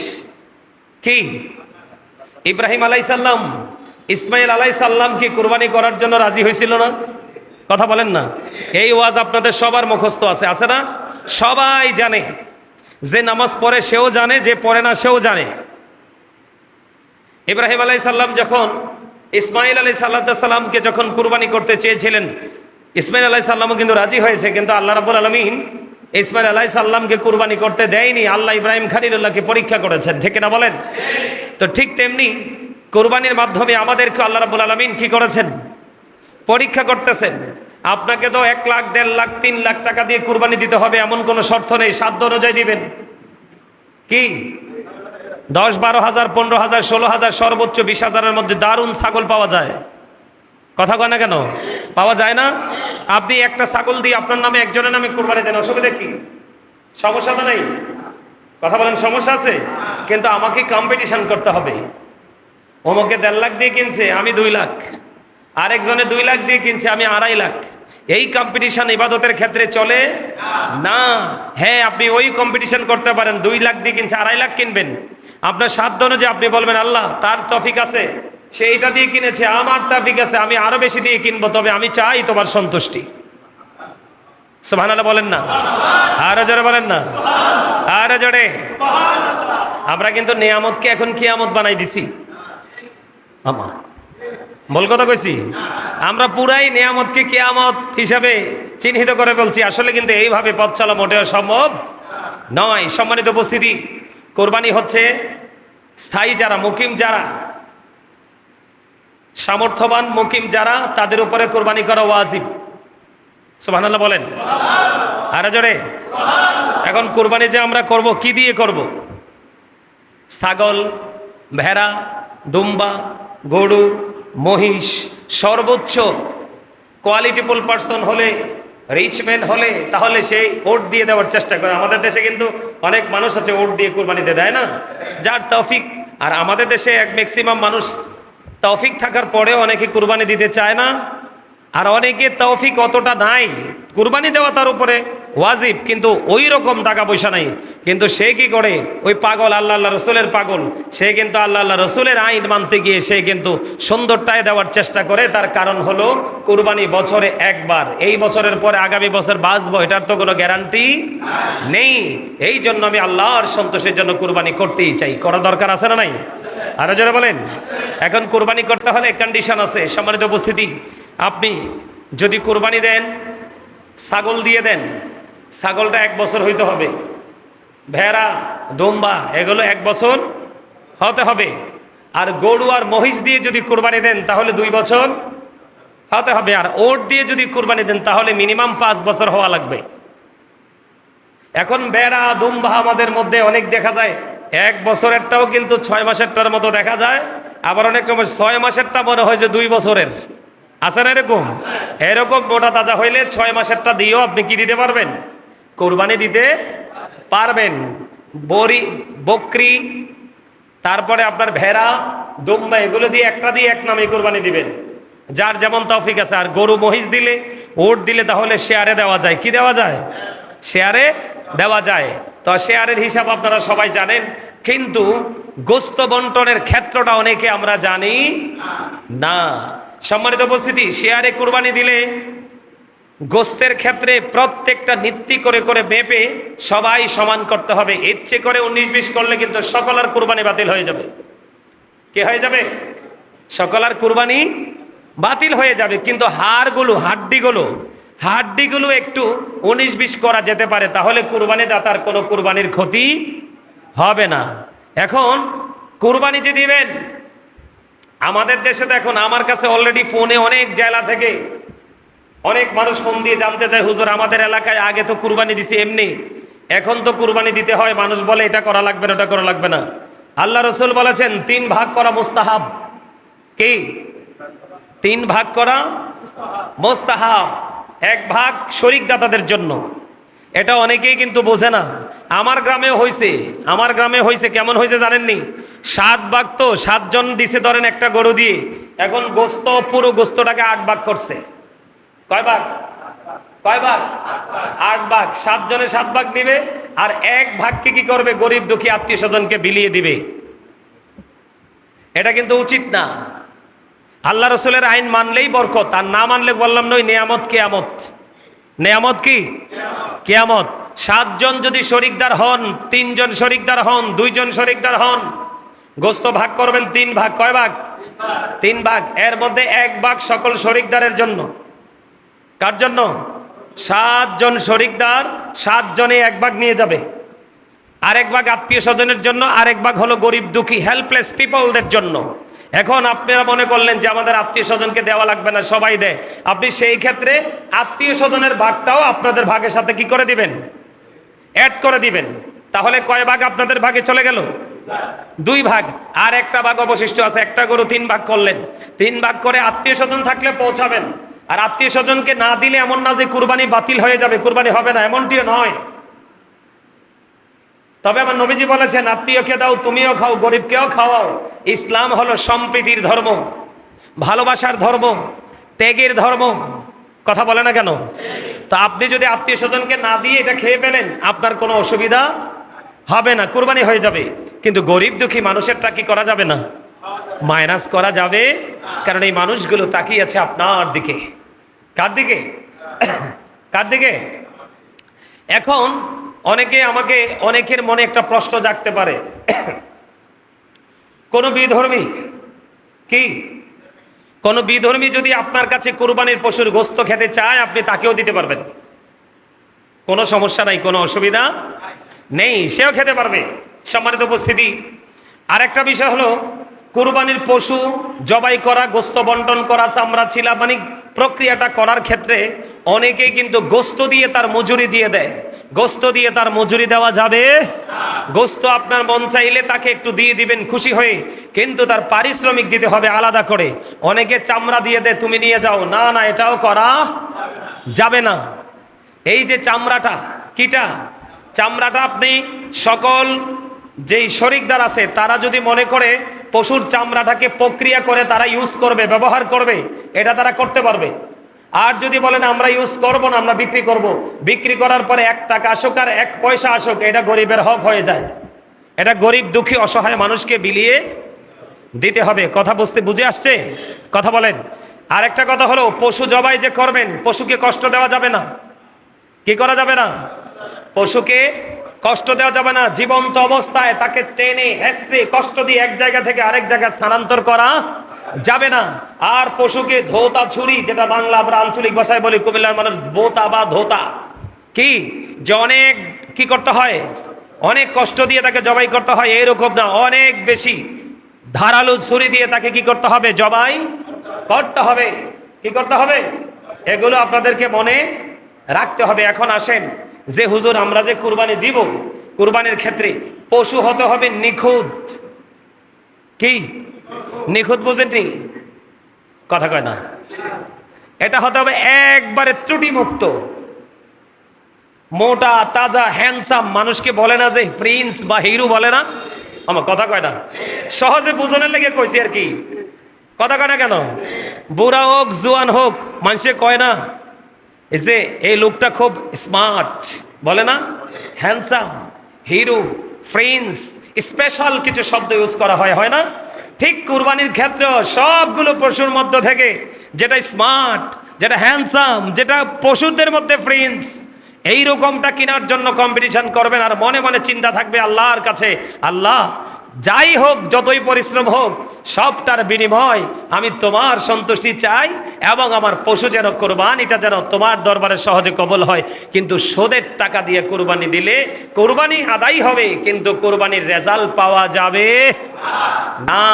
কি? ইব্রাহিম আলাইসাল্লাম, ইসমাইল আলাইসাল্লাম কি কুরবানি করার জন্য রাজি হয়েছিল না? কথা বলেন না। এই ওয়াজ আপনাদের সবার মুখস্থ আছে, আছে না? সবাই জানে, যে নামাজ পড়ে সেও জানে, যে পড়ে না সেও জানে। ইব্রাহিম আলাইসাল্লাম যখন ইসমাইল আলাইসাল্লামকে যখন কুরবানি করতে চেয়েছিলেন, ইসমাইল আলাইসাল্লামও কিন্তু রাজি হয়েছে, কিন্তু আল্লাহ রাব্বুল আলামিন ইসমাইল আলাইসাল্লামকে কুরবানি করতে দেয়নি। আল্লাহ ইব্রাহিম খলিলুল্লাহকে পরীক্ষা করেছেন, ঠিক না বলেন? তো ঠিক তেমনি কুরবানির মাধ্যমে আমাদেরকে আল্লাহ রাব্বুল আলামিন কি করেছেন? পরীক্ষা করতেছেন। আপনাকে তো 1 লাখ, 1.5 লাখ, 3 লাখ টাকা দিয়ে কুরবানি দিতে হবে এমন কোনো শর্ত নেই, সাধ্য অনুযায়ী দিবেন। কি 10, 12,000, 15,000, 16,000, সর্বোচ্চ 20,000-এর মধ্যে দারুণ ছাগল পাওয়া যায়। কথা কয় না কেন? পাওয়া যায় না? আপনি একটা ছাগল দিয়ে আপনার নামে, একজনের নামে কুরবানি দেন, অসুবিধা কি? সমস্যা তো নেই। কথা বলেন, সমস্যা আছে? কিন্তু আমাকে কম্পিটিশন করতে হবে। অমুকে 1.5 লাখ দিয়ে কিনছে, আমি 2 লাখ, আরেকজনে 2 লাখ দিয়ে কিনছে, আমি 2.5 লাখ। এই কম্পিটিশন ইবাদতের ক্ষেত্রে চলে না। হ্যাঁ, আপনি ওই কম্পিটিশন করতে পারেন, 2 লাখ দিয়ে কিনছে, 2.5 লাখ কিনবেন। আপনার সাধ্য অনুযায়ী আপনি বলবেন আল্লাহ তার তৌফিক আছে, সে এইটা দিয়ে কিনেছে, আমার তৌফিক আছে, আমি আরো বেশি দিয়ে কিনবো, তবে আমি চাই তোমার সন্তুষ্টি। সুবহানাল্লাহ বলেন না? আরো জোরে বলেন না? আরো জোরে। আমরা কিন্তু নিয়ামতকে এখন কিয়ামত বানাই দিছি। আমা বল কথা কইছি, আমরা পুরাই নিয়ামতকে কিয়ামত হিসাবে চিহ্নিত করে বলছি। আসলে কিন্তু এইভাবে পথ চলা মোটেও সম্ভব নয়। সম্মানিত উপস্থিতি, কোরবানি হচ্ছে স্থায়ী যারা, মুকিম যারা, সামর্থ্যবান মুকিম যারা, তাদের উপরে কোরবানি করা ওয়াজিব। সুবহানাল্লাহ বলেন। আরে জোরে। এখন কোরবানি যে আমরা করব, কি দিয়ে করব? ছাগল, ভেড়া, দুম্বা, গরু, মহিষ, সর্বোচ্চ কোয়ালিটিফুল পার্সন হলে, রিচম্যান হলে, তাহলে সেই ওট দিয়ে দেওয়ার চেষ্টা করে। আমাদের দেশে কিন্তু অনেক মানুষ আছে ওট দিয়ে কুরবানিতে দেয় না, যার তৌফিক। আর আমাদের দেশে এক ম্যাক্সিমাম মানুষ তৌফিক থাকার পরেও অনেকে কুরবানি দিতে চায় না, আর অনেকে তৌফিক অতটা নাই, কুরবানি দেওয়া তার উপরে ওয়াজিব, কিন্তু ওই রকম টাকা পয়সা নাই। কিন্তু সে কি করে, ওই পাগল আল্লাহ রসুলের পাগল, সে কিন্তু আল্লাহ রসুলের আইন মানতে গিয়ে সে কিন্তু সুন্দরটায় দেওয়ার চেষ্টা করে। তার কারণ হলো কুরবানি বছরে একবার, এই বছরের পরে আগামী বছর বাঁচবো এটার তো কোনো গ্যারান্টি নেই। এই জন্য আমি আল্লাহর সন্তোষের জন্য কুরবানি করতেই চাই। করা দরকার আছে না নাই? আরো যারা বলেন। এখন কুরবানি করতে হলে কন্ডিশন আছে। সম্মানিত উপস্থিতি, আপনি যদি কুরবানি দেন, ছাগল দিয়ে দেন, ছাগলটা 1 বছর হইতে হবে। ভেড়া, দুম্বা এগুলো 1 বছর হতে হবে। আর গরু আর মহিষ দিয়ে যদি কুরবানি দেন তাহলে 2 বছর হতে হবে। আর ওট দিয়ে যদি কুরবানি দেন তাহলে মিনিমাম 5 বছর হওয়া লাগবে। এখন ভেড়া, দুম্বা আমাদের মধ্যে অনেক দেখা যায় 1 বছরেরটাও কিন্তু 6 মাসেরটার মতো দেখা যায়। আবার অনেক সময় 6 মাসেরটা মনে হয় যে 2 বছরের। আছে না এরকম? এরকম মোটা তাজা হইলে 6 মাসেরটা দিয়েও আপনি কি দিতে পারবেন? কোরবানি দিতে পারবেন। বকরি, তারপরে আপনার ভেড়া, দুম্বা এগুলো দিয়ে একটা দিয়ে এক নামে কোরবানি দিবেন, যার যেমন তৌফিক আছে। আর গরু মহিষ দিলে, ওট দিলে তাহলে শেয়ারে দেওয়া যায়। কি দেওয়া যায়? শেয়ারে দেওয়া যায়। তো শেয়ারের হিসাব আপনারা সবাই জানেন, কিন্তু গোস্ত বন্টনের ক্ষেত্রটা অনেকে আমরা জানি না। সম্মানিত উপস্থিতি, শেয়ারে কুরবানি দিলে গোস্তের ক্ষেত্রে প্রত্যেকটা নীতি করে করে মেপে সবাই সমান করতে হবে। ইচ্ছে করে 19-20 করলে কিন্তু সকলের কুরবানি বাতিল হয়ে যাবে। কি হয়ে যাবে? সকলের কুরবানি বাতিল হয়ে যাবে। কিন্তু হাড্ডিগুলো একটু 19-20 করা যেতে পারে, তাহলে কুরবানি দাতার কোনো কুরবানির ক্ষতি হবে না। এখন কুরবানি যে দিবেন, আমাদের দেশে দেখুন, আমার কাছে অলরেডি ফোনে অনেক জেলা থেকে অনেক মানুষ ফোন দিয়ে জানতে চায়, হুজুর আমাদের এলাকায় আগে তো কুরবানি দিছি এমনি, এখন তো কুরবানি দিতে হয়। মানুষ বলে এটা করা লাগবে না, ওটা করা লাগবে না। আল্লাহ রসুল বলেছেন 3 ভাগ করা মুস্তাহাব। কি? 3 ভাগ করা মুস্তাহাব। 1 ভাগ শরিক দাতাদের জন্য। এটা অনেকেই কিন্তু বোঝে না। আমার গ্রামে হয়েছে কেমন হয়েছে জানেননি? 7 ভাগ, তো 7 জন দিছে ধরেন একটা গরু দিয়ে, এখন গোস্ত, পুরো গোস্তটাকে 8 ভাগ করছে। কয় ভাগ? 8 ভাগ। 7 জনে 7 ভাগ দিবে, আর 1 ভাগকে কি করবে? গরিব দুঃখী আত্মীয় স্বজনকে বিলিয়ে দিবে। এটা কিন্তু উচিত না। আল্লাহ রসুলের আইন মানলেই বরকত, আর না মানলে বললাম নই নিয়ামত কিয়ামত। নিয়ামত কি? কিয়ামত। 7 জন যদি শরিকদার হন, 3 জন শরিকদার হন, 2 জন শরিকদার হন, গোস্ত ভাগ করবেন 3 ভাগ। কয় ভাগ? 3 ভাগ। এর মধ্যে 1 ভাগ সকল শরিকদারের জন্য। কার জন্য? 7 জন শরিকদার, 7 জনে 1 ভাগ নিয়ে যাবে। আরেক ভাগ আত্মীয় স্বজনের জন্য, আরেক ভাগ হলো গরিব দুঃখী হেল্পলেস পিপলদের জন্য। এখন আপনারা মনে করলেন যে আমাদের আত্মীয় স্বজনকে দেওয়া লাগবে না, সবাই দেয়। আপনি সেই ক্ষেত্রে আত্মীয় স্বজনের ভাগটাও আপনাদের ভাগের সাথে কি করে দিবেন? অ্যাড করে দিবেন। তাহলে কয় ভাগ আপনাদের ভাগে চলে গেল? 2 ভাগ। আর একটা ভাগ অবশিষ্ট আছে। একটা গরু 3 ভাগ করলেন। 3 ভাগ করে আত্মীয় স্বজন থাকলে পৌঁছাবেন। আর আত্মীয় স্বজনকে না দিলে এমন না যে কুরবানি বাতিল হয়ে যাবে, কুরবানি হবে না, এমনটিও নয়। তবে আমার নবীজি বলেছেন, আত্মীয়কে দাও, তুমিও খাও, গরিবকেও খাওয়াও। ইসলাম হলো সম্প্রীতির ধর্ম, ভালোবাসার ধর্ম, ত্যাগের ধর্ম। কথা বলে না কেন? তো আপনি যদি আত্মীয় স্বজনকে না দিয়ে এটা খেয়ে ফেলেন, আপনার কোনো অসুবিধা হবে না, কুরবানি হয়ে যাবে। কিন্তু গরিব দুঃখী মানুষেরটা কি করা যাবে না? মাইনাস করা যাবে। কারণ এই মানুষগুলো তাকিয়ে আছে আপনার দিকে। কার দিকে? কার দিকে? এখন অনেকের মনে একটা প্রশ্ন জাগতে পারে, কোন বিধর্মী যদি আপনার কাছে কুরবানির পশুর গোস্ত খেতে চায়, আপনি তাকেও দিতে পারবেন, কোনো সমস্যা নাই, কোনো অসুবিধা নেই, সেও খেতে পারবে। সম্মানিত উপস্থিতি, আরেকটা বিষয় হলো, কুরবানির পশু জবাই করা, গোস্ত বন্টন করা, চামড়া ছিলা, মানে প্রক্রিয়াটা করার ক্ষেত্রে অনেকেই কিন্তু গোস্ত দিয়ে তার মজুরি দিয়ে দেয়। গোস্ত দিয়ে তার মজুরি দেওয়া যাবে? গোস্ত আপনার মন চাইলে তাকে একটু দিয়ে দিবেন খুশি হয়ে, কিন্তু তার পারিশ্রমিক দিতে হবে আলাদা করে। অনেকে চামড়া দিয়ে দেয়, তুমি নিয়ে যাও। না না, এটাও করা যাবে না। এই যে চামড়াটা, কিটা চামড়াটা আপনি সকল যেই শরিকদার আছে তারা যদি মনে করে পশুর চামড়াটাকে প্রক্রিয়া করে তারা ইউজ করবে, ব্যবহার করবে, এটা তারা করতে পারবে। আর যদি বলেন আমরা ইউজ করব না, আমরা বিক্রি করব, বিক্রি করার পরে 1 টাকা আসুক আর 1 পয়সা আসুক, এটা গরিবের হক হয়ে যায়। এটা গরিব দুঃখী অসহায় মানুষকে বিলিয়ে দিতে হবে। কথা বুঝে আসছে? কথা বলেন। আর একটা কথা হলো, পশু জবাই যে করবেন, পশুকে কষ্ট দেওয়া যাবে না। কি করা যাবে না? পশুকে কষ্ট দেওয়া যাবে না। জীবন্ত অবস্থায় তাকে টেনে হেঁচড়ে কষ্ট দিয়ে এক জায়গা থেকে আরেক জায়গায় স্থানান্তর করা যাবে না। আর পশুকে ধোতা ছুরি, যেটা বাংলা আমরা আঞ্চলিক ভাষায় বলি, কুমিল্লার মানুষ বোতা বা ধোতা, কি যে অনেক কি করতে হয়, অনেক কষ্ট দিয়ে তাকে জবাই করতে হয়, এরকম না, অনেক বেশি ধারালো ছুরি দিয়ে তাকে কি করতে হবে, জবাই করতে হবে। কি করতে হবে? এগুলো আপনাদেরকে মনে রাখতে হবে। এখন আসেন, যে হুজুর আমরা যে কুরবানি দিব, কুরবানির ক্ষেত্রে পশু হতে হবে নিখুঁত। কি নিখুঁত বুঝেননি? কথা কয় না। এটা হতে হবে একবারে ত্রুটিমুক্ত, মোটা তাজা হ্যান্ডসাম। মানুষকে বলে না যে প্রিন্স বা হিরো, বলে না? আমার কথা কয় না, সহজে বুঝনের লেগে কইছি আর কি। কথা কয় না কেন? বুড়া হোক জোয়ান হোক, মানুষে কয় না এই যে এই লোকটা খুব স্মার্ট, বলে না? হ্যান্ডসাম, হিরো, প্রিন্স, স্পেশাল কিছু শব্দ ইউজ করা হয় না? ঠিক কুরবানির ক্ষেত্রে সবগুলো পশুর মধ্য থেকে যেটা স্মার্ট, যেটা হ্যান্ডসাম, যেটা পশুদের মধ্যে প্রিন্স, এই রকমটা কেনার জন্য কম্পিটিশন করবেন। আর মনে মনে চিন্তা থাকবে আল্লাহর কাছে, আল্লাহ যাই হোক, যতই পরিশ্রম হোক, সবটার বিনিময় আমি তোমার সন্তুষ্টি চাই, এবং আমার পশু যেন কোরবানিটা যেন তোমার দরবারে সহজে কবল হয়। কিন্তু সুদের টাকা দিয়ে কোরবানি দিলে কোরবানি আদায় হবে, কিন্তু কোরবানির রেজাল্ট পাওয়া যাবে না।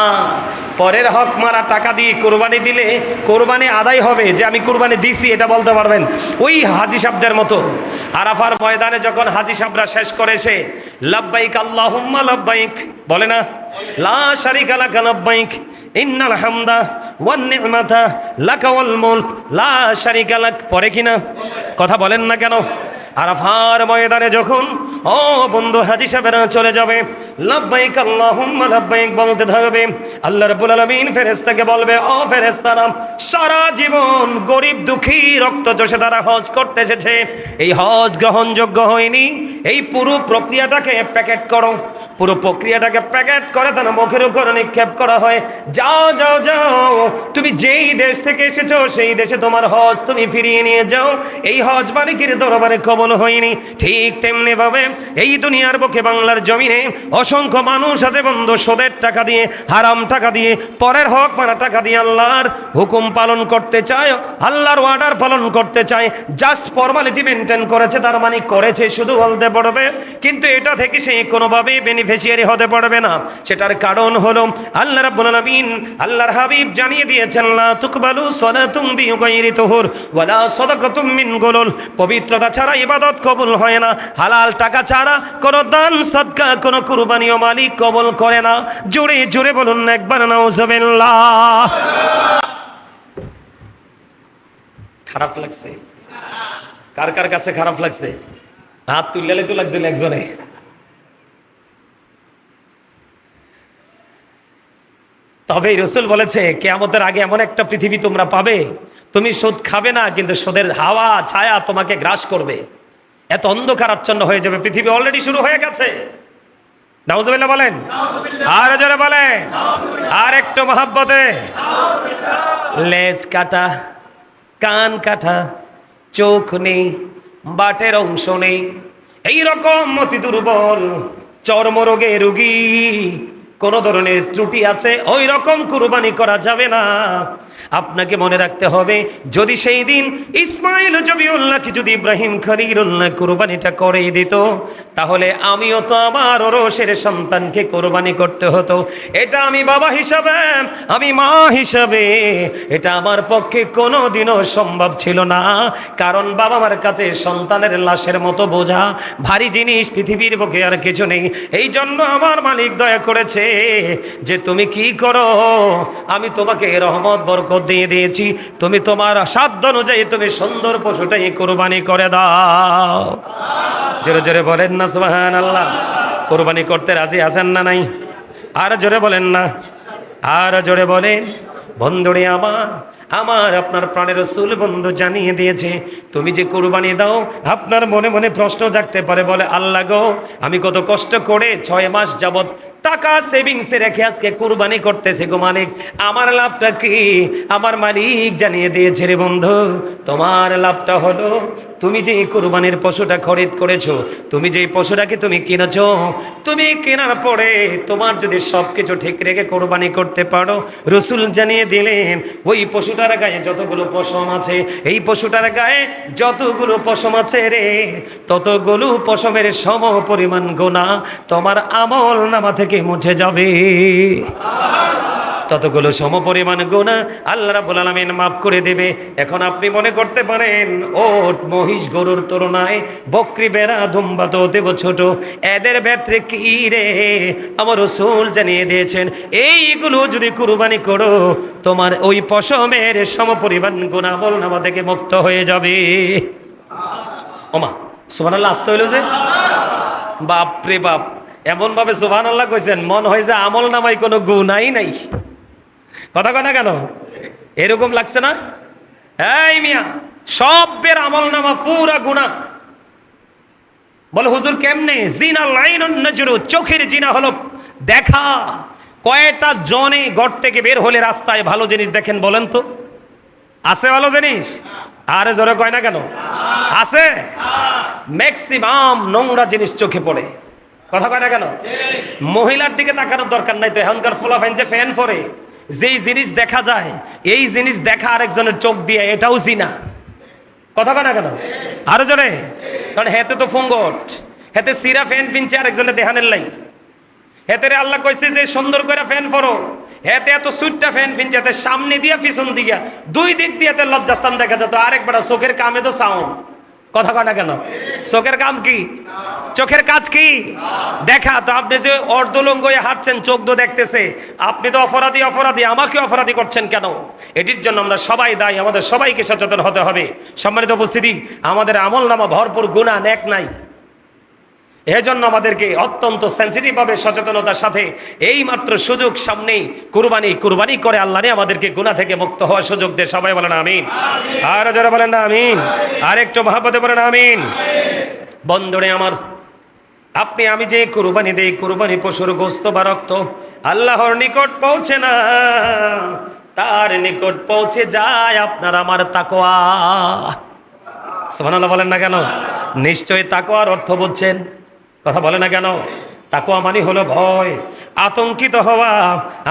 পরের হক মারা টাকা দিয়ে কোরবানি দিলে কোরবানি আদায় হবে, যে আমি কোরবানি দিছি এটা বলতে পারবেন। ওই হাজি সাহেবদের মতো আরাফার ময়দানে যখন হাজি সাহেবরা শেষ করেছে, লাব্বাইক আল্লাহুম্মা লাব্বাইক বলে না, লা শারিকা লাকা লাব্বাইক ইন্নাল হামদা ওয়ান নি'মাতা লাকা ওয়াল মুলক লা শারিকা লাক, পরে কিনা? কথা বলেন না কেন? আরাফার ময়দানে যখন ও বন্ধু হাজি সাহেবরা চলে যাবে, লাব্বাইক আল্লাহুম্মা লাব্বাইক বলতে থাকবে, আল্লাহ রাব্বুল আলামিন ফেরেশতাকে বলবে, ও ফেরেশতারা, সারা জীবন গরিব দুঃখী রক্ত চষে তারা হজ করতে এসেছে, এই হজ গ্রহণযোগ্য হয়নি, এই পুরো প্রক্রিয়াটাকে প্যাকেট করো। পুরো প্রক্রিয়াটাকে প্যাকেট করে তার মুখের উপর নিক্ষেপ করা হয়, যাও যাও যাও, তুমি যেই দেশ থেকে এসেছো সেই দেশে তোমার হজ তুমি ফিরিয়ে নিয়ে যাও, এই হজ মালিকের দরবারে কবুল হয়নি। ঠিক তেমনি ভাবে এই দুনিয়ার বুকে বাংলার জমিনে অসংখ্য মানুষ আছে বন্ধু, সুদের টাকা দিয়ে, হারাম টাকা দিয়ে, পরের হক মারা টাকা দিয়ে আল্লাহর হুকুম পালন করতে চায়, আল্লাহর অর্ডার পালন করতে চায়, জাস্ট ফর্মালিটি মেনটেন করেছে, তার মানে করেছে শুধু বলতে পারবে, কিন্তু এটা থেকে সে কোনোভাবেই বেনিফিশিয়ারি হতে পারবে না। সেটার কারণ হলো আল্লাহ রাব্বুল আলামিন, আল্লাহর হাবিব জানিয়ে দিয়েছেন, লা তুকবালু সালাতুম বিগাইরি তুহুর ওয়ালা সাদাকাতুম মিন গুলুল, পবিত্রতা ছাড়া ইবাদত কবুল হয় না, হালাল টাকা ছাড়া কোনো দান সাদকা, কোনো কুরবানিও মালিক কবুল করে না। জোরে জোরে বলুন একবার নাউজুবিল্লাহ। খারাপ লাগছে? কার কার কাছে খারাপ লাগছে? হাত তুললে তো লাগছিল একজনে। তবে রাসূল বলেছে, কিয়ামতের আগে এমন একটা পৃথিবী তোমরা পাবে, তুমি সুদ খাবে না, কিন্তু সুদের হাওয়া ছায়া তোমাকে গ্রাস করবে, এত অন্ধকার আচ্ছন্ন হয়ে যাবে। পৃথিবী অলরেডি শুরু হয়ে গেছে। নাউজুবিল্লাহ বলেন, আর জোরে বলেন, আর একটু মহব্বতে। লেজ কাটা, কান কাটা, চোখ নেই, বাটের অংশ নেই, এইরকম অতি দুর্বল চর্মরোগে রোগী, কোন ধরনের ত্রুটি আছে, ওই রকম কুরবানি করা যাবে না। আপনাকে মনে রাখতে হবে, যদি সেই দিন ইসমাইল জবিউল্লাহকে যদি ইব্রাহিম খলিলুল্লাহ কুরবানিটা করে দিত, তাহলে আমিও তো আমার ওরসের সন্তানকে কুরবানি করতে হতো। এটা আমি বাবা হিসাবে, আমি মা হিসাবে, এটা আমার পক্ষে কোনোদিনও সম্ভব ছিল না। কারণ বাবা মার কাছে সন্তানের লাশের মতো বোঝা, ভারী জিনিস পৃথিবীর বুকে আর কিছু নেই। এই জন্য আমার মালিক দয়া করেছে যে তুমি কি করো, আমি তোমাকে রহমত বরকত দিয়ে দিয়েছি, তুমি তোমার সাধ্য অনুযায়ী তুমি সুন্দর পশুটাই কুরবানি করে দাও। জোরে জোরে বলেন না সুবহানাল্লাহ। কুরবানি করতে রাজি আছেন না নাই? আর জোরে বলেন না, আর জোরে বলেন। বন্ধুরে আমার, আমার আপনার প্রাণের রাসূল বন্ধু জানিয়ে দিয়েছে, তুমি যে কুরবানি দাও, আপনার মনে মনে প্রশ্ন জাগতে পারে, বলে আল্লাহ গো, আমি কত কষ্ট করে 6 মাস যাবত টাকা সেভিংসে রেখে আজকে কুরবানি করতেছি গো মালিক, আমার লাভটা কি? আমার মালিক জানিয়ে দিয়েছে রে বন্ধু, তোমার লাভটা হলো তুমি যে কুরবানির পশুটা খরিদ করেছো, তুমি যে পশুটাকে তুমি কিনেছো, তুমি কেনার পরে তোমার যদি সবকিছু ঠিক রেখে কুরবানি করতে পারো, রাসূল জানিয়ে দিলেন ওই পশুটার গায়ে যতগুলো পশম আছে, এই পশুটার গায়ে যতগুলো পশম আছে রে, ততগুলো পশমের সম পরিমাণ গুনাহ তোমার আমল নামা থেকে মুছে যাবে। ততগুলো সমপরিমাণ গুনাহ আল্লাহ রাব্বুল আলামিন মাফ করে দেবে। এখন আপনি মনে করতে পারেন, ওট মহিষ গরুর তুলনায় বকরি বেড়া দুম্বা তো দেব ছোট, এদের ভেতরে কি রে? আমার রাসূল জানিয়ে দিয়েছেন, এইগুলো যদি কুরবানি করো, তোমার ওই পশমের সমপরিমাণ গুনাহ আমল নামা থেকে মুক্ত হয়ে যাবে। ওমা সুবহানাল্লাহ, আসতে হইল যে বাপ রে বাপ, এমন ভাবে সুবহানাল্লাহ কইছেন মন হয় যে আমল নামায় কোনো গুনাহই নাই। কথা কয় না কেন? এরকম লাগছে না? এই মিয়া, সবের আমল নামা পুরা গুনাহ। বলে হুজুর কেমনে? জিনা লাইনুন নজরু, চোখের জিনা হলো দেখা। কয়টা জনে ঘর থেকে বের হলে রাস্তায় ভালো জিনিস দেখেন বলেন তো? আছে ভালো জিনিস? আরে জোরে কয় না কেন? আছে। ম্যাক্সিমাম নোংরা জিনিস চোখে পড়ে। কথা কয় না কেন? মহিলার দিকে তাকানোর দরকার নাই তো, এখনকার ফোলাফাইন যে ফ্যান পরে, যেই জিনিস দেখা যায় এই জিনিস দেখা আরেকজনের চোখ দিয়ে, এটাও জিনা। কথা কয় না কেন? আরো জোরে। কারণ হেতে তো ফুঙ্গট, হেতে সিরা ফ্যান ফিনছে আরেকজনের দেহানের লাই, হেতে আল্লাহ কইছে যে সুন্দর করে ফ্যান পরো, হেতে এত সুইটটা ফ্যান ফিনছে, হেতে সামনে দিয়া পিছন দিয়া দুই দিক দিয়ে লজ্জাস্থান দেখা যেত। আরেকবার চোখের কামে তো সাউন্ড। কথা কয় না কেন? চোখের কাম কি? চোখের কাজ কি? দেখা। তো আপনি যে অর্ধলঙ্গ হয়ে হাঁটছেন, চোখ তো দেখতেছে, আপনি তো অপরাধী, আমাকে অপরাধী করছেন কেন? এটির জন্য আমরা সবাই দায়ী, আমাদের সবাইকে সচেতন হতে হবে। সম্মানিত উপস্থিতি, আমাদের আমল নামা ভরপুর গুনাহ নেক নাই। এজন্য আমাদেরকে অত্যন্ত সেন্সিটিভ ভাবে সচেতনতার সাথে এই মাত্র সুযোগ সামনেই কুরবানি করে আল্লাহ আমাদেরকে গুনাহ থেকে মুক্ত হওয়ার সুযোগ দিয়ে সবাই বলেন আমিন। আর যারা বলেন না আমিন, আর একটু মহব্বতে বলেন আমিন। বন্ধুরে আমার, আপনি আমি যে কুরবানি দেই, কুরবানি পশুর গোশত বা রক্ত আল্লাহর নিকট পৌঁছে না, তার নিকট পৌঁছে যায় আপনার আমার তাকওয়া। সুবহানাল্লাহ বলেন না কেন? নিশ্চয়ই তাকওয়ার অর্থ বুঝছেন। কথা বলে না কেন? তাকওয়া মানে হলো ভয়, আতঙ্কিত হওয়া।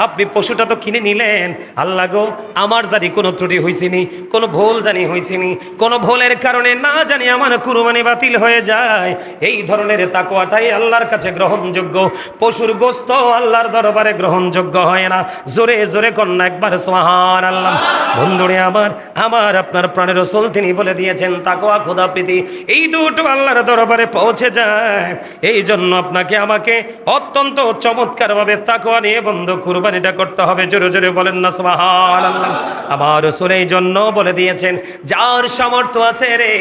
আপনি পশুটা তো কিনে নিলেন, আল্লাহ গো আমার জানি কোনো ত্রুটি হয়েছিনি, কোনো ভুল জানি হয়েছিনি, কোনো ভুলের কারণে না জানি আমার কুরবানি বাতিল হয়ে যায়। এই ধরনের তাকওয়াটাই আল্লাহর কাছে গ্রহণযোগ্য। পশুর গোশত আল্লাহর দরবারে গ্রহণযোগ্য হয় না। জোরে জোরে কন্যা একবার সুবহানাল্লাহ। বন্ধুরে আমার আপনার প্রাণের রাসূল তিনি বলে দিয়েছেন, তাকওয়া খোদাপ্রীতি এই দুটো আল্লাহর দরবারে পৌঁছে যায়। এই জন্য আপনাকে আমাকে অত্যন্ত চমৎকার ভাবে তাকওয়া নিয়ে বন্ধু কুরবানিটা করতে হবে। জোরে জোরে বলেন না সুবহানাল্লাহ। আমার রাসূল এই জন্য বলে দিয়েছেন, যার সামর্থ্য আছে রে,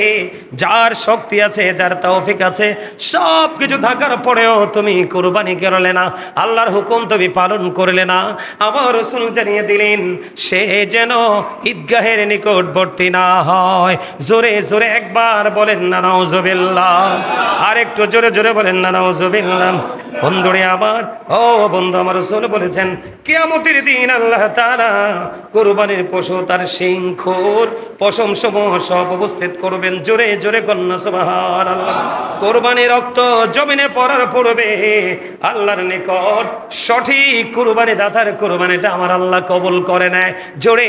যার শক্তি আছে, যার তৌফিক আছে, সব কিছু থাকার পরেও তুমি কুরবানি করলে না, আল্লাহর হুকুম তুমি পালন করলে না, আমার রাসূল জানিয়ে দিলেন সে যেন ঈদগাহের নিকটবর্তী না হয়। জোরে জোরে একবার বলেন না নাউজুবিল্লাহ, আর একটু জোরে জোরে বলেন না নাউজুবিল্লাহ। বন্ধুরে আমার, ও বন্ধু, আমার রাসূল বলেছেন কিয়ামতের দিন আল্লাহ তাআলা কুরবানির পশু তার শিং, খুর, পশম সমূহ সব উপস্থিত করবেন। জোরে জোরে কন্যা সুবহানাল্লাহ। কুরবানির রক্ত জমিনে পড়ার পূর্বে আল্লাহর নিকট সঠিক কুরবানি দাতার কুরবানিটা আমার আল্লাহ কবুল করে নেয়। জোরে